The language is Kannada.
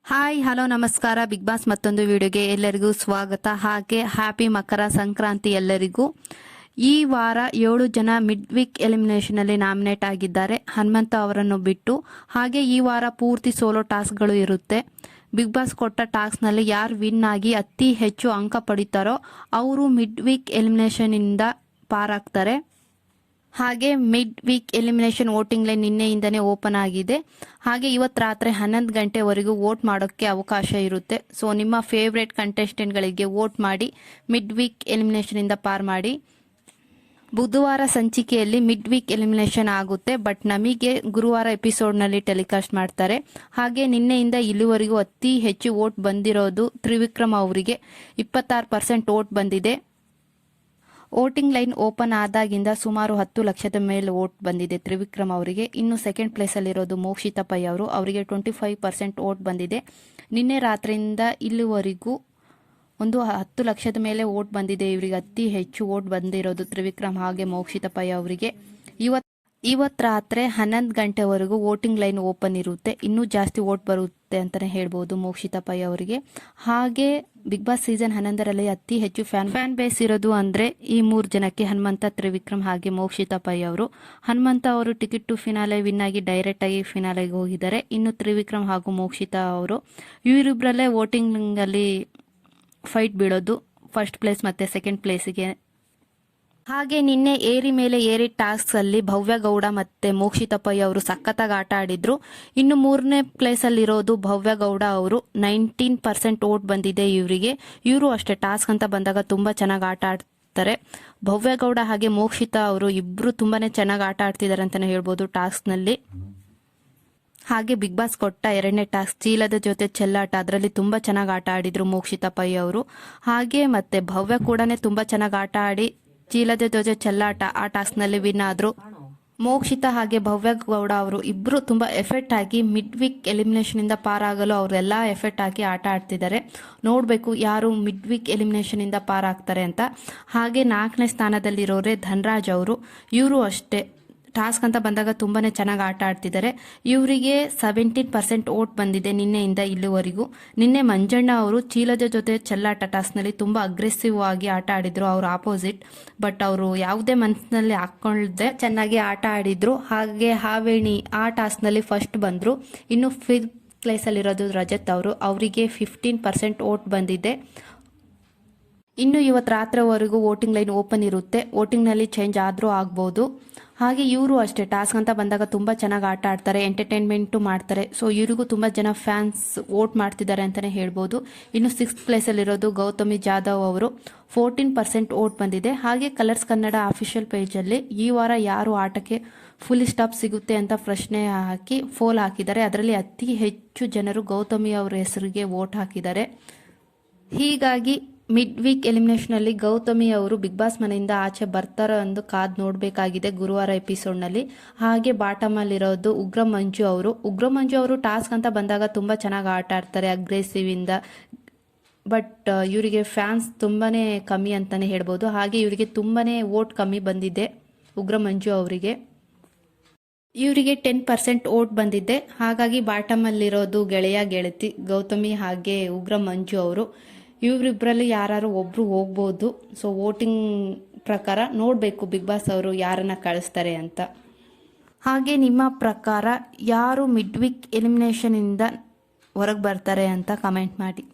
ಹಾಯ್ ಹಲೋ ನಮಸ್ಕಾರ. ಬಿಗ್ ಬಾಸ್ ಮತ್ತೊಂದು ವಿಡಿಯೋಗೆ ಎಲ್ಲರಿಗೂ ಸ್ವಾಗತ. ಹಾಗೆ ಹ್ಯಾಪಿ ಮಕರ ಸಂಕ್ರಾಂತಿ ಎಲ್ಲರಿಗೂ. ಈ ವಾರ 7 ಜನ ಮಿಡ್ ವೀಕ್ ಎಲಿಮಿನೇಷನ್ ಅಲ್ಲಿ ನಾಮಿನೇಟ್ ಆಗಿದ್ದಾರೆ, ಹನುಮಂತ ಅವರನ್ನು ಬಿಟ್ಟು. ಹಾಗೆ ಈ ವಾರ ಪೂರ್ತಿ ಸೋಲೋ ಟಾಸ್ಕ್ಗಳು ಇರುತ್ತೆ. ಬಿಗ್ ಬಾಸ್ ಕೊಟ್ಟ ಟಾಸ್ಕ್ನಲ್ಲಿ ಯಾರು ವಿನ್ ಆಗಿ ಅತಿ ಹೆಚ್ಚು ಅಂಕ ಪಡಿತಾರೋ ಅವರು ಮಿಡ್ ವೀಕ್ ಎಲಿಮಿನೇಷನ್ ಇಂದ ಪಾರಾಗ್ತಾರೆ. ಹಾಗೆ mid week elimination voting line ನಿನ್ನೆಯಿಂದನೇ ಓಪನ್ ಆಗಿದೆ. ಹಾಗೆ ಇವತ್ತು ರಾತ್ರಿ 11 ಗಂಟೆವರೆಗೂ ವೋಟ್ ಮಾಡೋಕ್ಕೆ ಅವಕಾಶ ಇರುತ್ತೆ. ಸೊ ನಿಮ್ಮ ಫೇವ್ರೇಟ್ ಕಂಟೆಸ್ಟೆಂಟ್ಗಳಿಗೆ ವೋಟ್ ಮಾಡಿ ಮಿಡ್ ವೀಕ್ ಎಲಿಮಿನೇಷನ್ ಇಂದ ಪಾರ್ ಮಾಡಿ. ಬುಧವಾರ ಸಂಚಿಕೆಯಲ್ಲಿ ಮಿಡ್ ವೀಕ್ ಎಲಿಮಿನೇಷನ್ ಆಗುತ್ತೆ, ಬಟ್ ನಮಗೆ ಗುರುವಾರ ಎಪಿಸೋಡ್ನಲ್ಲಿ ಟೆಲಿಕಾಸ್ಟ್ ಮಾಡ್ತಾರೆ. ಹಾಗೆ ನಿನ್ನೆಯಿಂದ ಇಲ್ಲಿವರೆಗೂ ಅತಿ ಹೆಚ್ಚು ವೋಟ್ ಬಂದಿರೋದು ತ್ರಿವಿಕ್ರಮ್ ಅವರಿಗೆ 26% ವೋಟ್ ಬಂದಿದೆ. ವೋಟಿಂಗ್ ಲೈನ್ ಓಪನ್ ಆದಾಗಿಂದ ಸುಮಾರು 10 ಲಕ್ಷದ ಮೇಲೆ ವೋಟ್ ಬಂದಿದೆ ತ್ರಿವಿಕ್ರಮ್ ಅವರಿಗೆ. ಇನ್ನು ಸೆಕೆಂಡ್ ಪ್ಲೇಸಲ್ಲಿರೋದು ಮೋಕ್ಷಿತಾ ಪೈ ಅವರು, ಅವರಿಗೆ 25% ವೋಟ್ ಬಂದಿದೆ. ನಿನ್ನೆ ರಾತ್ರಿಯಿಂದ ಇಲ್ಲಿವರೆಗೂ ಒಂದು 10 ಲಕ್ಷದ ಮೇಲೆ ವೋಟ್ ಬಂದಿದೆ. ಇವರಿಗೆ ಅತಿ ಹೆಚ್ಚು ವೋಟ್ ಬಂದಿರೋದು ತ್ರಿವಿಕ್ರಮ್ ಹಾಗೆ ಮೋಕ್ಷಿತಾ ಪೈ ಅವರಿಗೆ. ಇವತ್ತು ರಾತ್ರಿ 11 ಗಂಟೆವರೆಗೂ ವೋಟಿಂಗ್ ಲೈನ್ ಓಪನ್ ಇರುತ್ತೆ. ಇನ್ನೂ ಜಾಸ್ತಿ ವೋಟ್ ಬರುತ್ತೆ ಅಂತಲೇ ಹೇಳ್ಬೋದು ಮೋಕ್ಷಿತಾ ಪೈ ಅವರಿಗೆ. ಹಾಗೆ ಬಿಗ್ ಬಾಸ್ ಸೀಸನ್ 11ರಲ್ಲಿ ಅತಿ ಹೆಚ್ಚು ಫ್ಯಾನ್ ಬೇಸ್ ಇರೋದು ಅಂದರೆ ಈ 3 ಜನಕ್ಕೆ, ಹನುಮಂತ, ತ್ರಿವಿಕ್ರಮ್ ಹಾಗೆ ಮೋಕ್ಷಿತಾ ಪೈ ಅವರು. ಹನುಮಂತ ಅವರು ಟಿಕೆಟ್ ಟು ಫಿನಾಲೆ ವಿನ್ ಆಗಿ ಡೈರೆಕ್ಟ್ ಆಗಿ ಫಿನಾಲೆಗೆ ಹೋಗಿದ್ದಾರೆ. ಇನ್ನು ತ್ರಿವಿಕ್ರಮ್ ಹಾಗೂ ಮೋಕ್ಷಿತಾ ಅವರು ಇವರಿಬ್ಬರಲ್ಲೇ ವೋಟಿಂಗಲ್ಲಿ ಫೈಟ್ ಬೀಳೋದು ಫಸ್ಟ್ ಪ್ಲೇಸ್ ಮತ್ತು ಸೆಕೆಂಡ್ ಪ್ಲೇಸಿಗೆ. ಹಾಗೆ ನಿನ್ನೆ ಏರಿ ಮೇಲೆ ಏರಿ ಟಾಸ್ಕ್ ಅಲ್ಲಿ ಭವ್ಯ ಗೌಡ ಮತ್ತೆ ಮೋಕ್ಷಿತಾ ಪೈ ಅವರು ಸಖತ್ತಾಗಿ ಆಟ ಆಡಿದ್ರು. ಇನ್ನು 3ನೇ ಪ್ಲೇಸ್ ಅಲ್ಲಿ ಇರೋದು ಭವ್ಯ ಗೌಡ ಅವರು, 19% ವೋಟ್ ಬಂದಿದೆ ಇವರಿಗೆ. ಇವರು ಅಷ್ಟೇ ಟಾಸ್ಕ್ ಅಂತ ಬಂದಾಗ ತುಂಬಾ ಚೆನ್ನಾಗಿ ಆಟ ಆಡ್ತಾರೆ. ಭವ್ಯ ಗೌಡ ಹಾಗೆ ಮೋಕ್ಷಿತಾ ಅವರು ಇಬ್ರು ತುಂಬಾನೇ ಚೆನ್ನಾಗಿ ಆಟ ಆಡ್ತಿದ್ದಾರೆ ಅಂತಾನೆ ಹೇಳ್ಬೋದು ಟಾಸ್ಕ್ ನಲ್ಲಿ. ಹಾಗೆ ಬಿಗ್ ಬಾಸ್ ಕೊಟ್ಟ 2ನೇ ಟಾಸ್ಕ್ ಚೀಲದ ಜೊತೆ ಚೆಲ್ಲಾಟ, ಅದರಲ್ಲಿ ತುಂಬಾ ಚೆನ್ನಾಗಿ ಆಟ ಆಡಿದ್ರು ಮೋಕ್ಷಿತಾ ಪೈ ಅವರು. ಹಾಗೆ ಮತ್ತೆ ಭವ್ಯ ಕೂಡ ತುಂಬಾ ಚೆನ್ನಾಗಿ ಆಟ ಆಡಿ ಚೀಲದ ಜೊತೆ ಚೆಲ್ಲಾಟ ಆ ಟಾಸ್ಕ್ನಲ್ಲಿ ವಿನ್ ಆದ್ರು. ಮೋಕ್ಷಿತಾ ಹಾಗೆ ಭವ್ಯ ಗೌಡ ಅವರು ಇಬ್ರು ತುಂಬಾ ಎಫೆಕ್ಟ್ ಆಗಿ ಮಿಡ್ ವೀಕ್ ಎಲಿಮಿನೇಷನ್ ಇಂದ ಪಾರಾಗಲು ಅವರೆಲ್ಲ ಎಫೆಕ್ಟ್ ಆಗಿ ಆಟ ಆಡ್ತಿದ್ದಾರೆ. ನೋಡ್ಬೇಕು ಯಾರು ಮಿಡ್ ವೀಕ್ ಎಲಿಮಿನೇಷನ್ ಇಂದ ಪಾರಾಗ್ತಾರೆ ಅಂತ. ಹಾಗೆ 4ನೇ ಸ್ಥಾನದಲ್ಲಿರೋರೆ ಧನ್ರಾಜ್ ಅವರು, ಇವರು ಅಷ್ಟೇ ಟಾಸ್ಕ್ ಅಂತ ಬಂದಾಗ ತುಂಬಾನೇ ಚೆನ್ನಾಗಿ ಆಟ ಆಡ್ತಿದ್ದಾರೆ. ಇವರಿಗೆ 17% ವೋಟ್ ಬಂದಿದೆ ನಿನ್ನೆಯಿಂದ ಇಲ್ಲಿವರೆಗೂ. ನಿನ್ನೆ ಮಂಜಣ್ಣ ಅವರು ಚೀಲದ ಜೊತೆ ಚೆಲ್ಲಾಟ ಟಾಸ್ಕ್ನಲ್ಲಿ ತುಂಬಾ ಅಗ್ರೆಸಿವ್ ಆಗಿ ಆಟ ಆಡಿದ್ರು ಅವ್ರ ಆಪೋಸಿಟ್. ಬಟ್ ಅವರು ಯಾವುದೇ ಮನಸ್ಸಿನಲ್ಲಿ ಹಾಕೊಳ್ಳದೆ ಚೆನ್ನಾಗಿ ಆಟ ಆಡಿದ್ರು. ಹಾಗೆ ಹಾವೇಣಿ ಆ ಟಾಸ್ಕ್ನಲ್ಲಿ ಫಸ್ಟ್ ಬಂದ್ರು. ಇನ್ನು 5th ಪ್ಲೇಸಲ್ಲಿರೋದು ರಜತ್ ಅವರು, ಅವರಿಗೆ 15% ವೋಟ್ ಬಂದಿದೆ. ಇನ್ನು ಇವತ್ತು ರಾತ್ರಿವರೆಗೂ ವೋಟಿಂಗ್ ಲೈನ್ ಓಪನ್ ಇರುತ್ತೆ. ವೋಟಿಂಗ್ನಲ್ಲಿ ಚೇಂಜ್ ಆದರೂ ಆಗ್ಬೋದು. ಹಾಗೆ ಇವರು ಅಷ್ಟೇ ಟಾಸ್ಕ್ ಅಂತ ಬಂದಾಗ ತುಂಬ ಚೆನ್ನಾಗಿ ಆಟ ಆಡ್ತಾರೆ, ಎಂಟರ್ಟೈನ್ಮೆಂಟು ಮಾಡ್ತಾರೆ. ಸೊ ಇವರಿಗೂ ತುಂಬ ಜನ ಫ್ಯಾನ್ಸ್ ವೋಟ್ ಮಾಡ್ತಿದ್ದಾರೆ ಅಂತಲೇ ಹೇಳ್ಬೋದು. ಇನ್ನು 6th ಪ್ಲೇಸಲ್ಲಿರೋದು ಗೌತಮಿ ಜಾಧವ್ ಅವರು, 14% ವೋಟ್ ಬಂದಿದೆ. ಹಾಗೆ ಕಲರ್ಸ್ ಕನ್ನಡ ಅಫಿಷಿಯಲ್ ಪೇಜಲ್ಲಿ ಈ ವಾರ ಯಾರು ಆಟಕ್ಕೆ ಫುಲ್ ಸ್ಟಾಪ್ ಸಿಗುತ್ತೆ ಅಂತ ಪ್ರಶ್ನೆ ಹಾಕಿ ಫೋಲ್ ಹಾಕಿದ್ದಾರೆ. ಅದರಲ್ಲಿ ಅತಿ ಹೆಚ್ಚು ಜನರು ಗೌತಮಿ ಅವರ ಹೆಸರಿಗೆ ವೋಟ್ ಹಾಕಿದ್ದಾರೆ. ಹೀಗಾಗಿ ಮಿಡ್ ವೀಕ್ ಎಲಿಮಿನೇಷನ್ ಅಲ್ಲಿ ಗೌತಮಿ ಅವರು ಬಿಗ್ ಬಾಸ್ ಮನೆಯಿಂದ ಆಚೆ ಬರ್ತಾರೋ ಎಂದು ಕಾದ್ ನೋಡಬೇಕಾಗಿದೆ ಗುರುವಾರ ಎಪಿಸೋಡ್ನಲ್ಲಿ. ಹಾಗೆ ಬಾಟಮ್ ಅಲ್ಲಿರೋದು ಉಗ್ರ ಮಂಜು ಅವರು ಟಾಸ್ಕ್ ಅಂತ ಬಂದಾಗ ತುಂಬಾ ಚೆನ್ನಾಗಿ ಆಟ ಆಡ್ತಾರೆ ಅಗ್ರೆಸಿವ್ ಇಂದ. ಬಟ್ ಇವರಿಗೆ ಫ್ಯಾನ್ಸ್ ತುಂಬಾನೇ ಕಮ್ಮಿ ಅಂತಾನೆ ಹೇಳ್ಬೋದು. ಹಾಗೆ ಇವರಿಗೆ ತುಂಬಾನೇ ವೋಟ್ ಕಮ್ಮಿ ಬಂದಿದೆ ಉಗ್ರ ಮಂಜು ಅವರಿಗೆ. ಇವರಿಗೆ 10% ವೋಟ್ ಬಂದಿದೆ. ಹಾಗಾಗಿ ಬಾಟಮ್ ಅಲ್ಲಿರೋದು ಗೆಳೆಯ ಗೆಳತಿ ಗೌತಮಿ ಹಾಗೆ ಉಗ್ರ ಮಂಜು ಅವರು, ಇವರಿಬ್ಬರಲ್ಲಿ ಯಾರು ಒಬ್ರು ಹೋಗ್ಬೋದು. ಸೊ ವೋಟಿಂಗ್ ಪ್ರಕಾರ ನೋಡಬೇಕು ಬಿಗ್ ಬಾಸ್ ಅವರು ಯಾರನ್ನ ಕಳಿಸ್ತಾರೆ ಅಂತ. ಹಾಗೆ ನಿಮ್ಮ ಪ್ರಕಾರ ಯಾರು ಮಿಡ್ ವೀಕ್ ಎಲಿಮಿನೇಷನ್ ಇಂದ ಹೊರಗೆ ಬರ್ತಾರೆ ಅಂತ ಕಮೆಂಟ್ ಮಾಡಿ.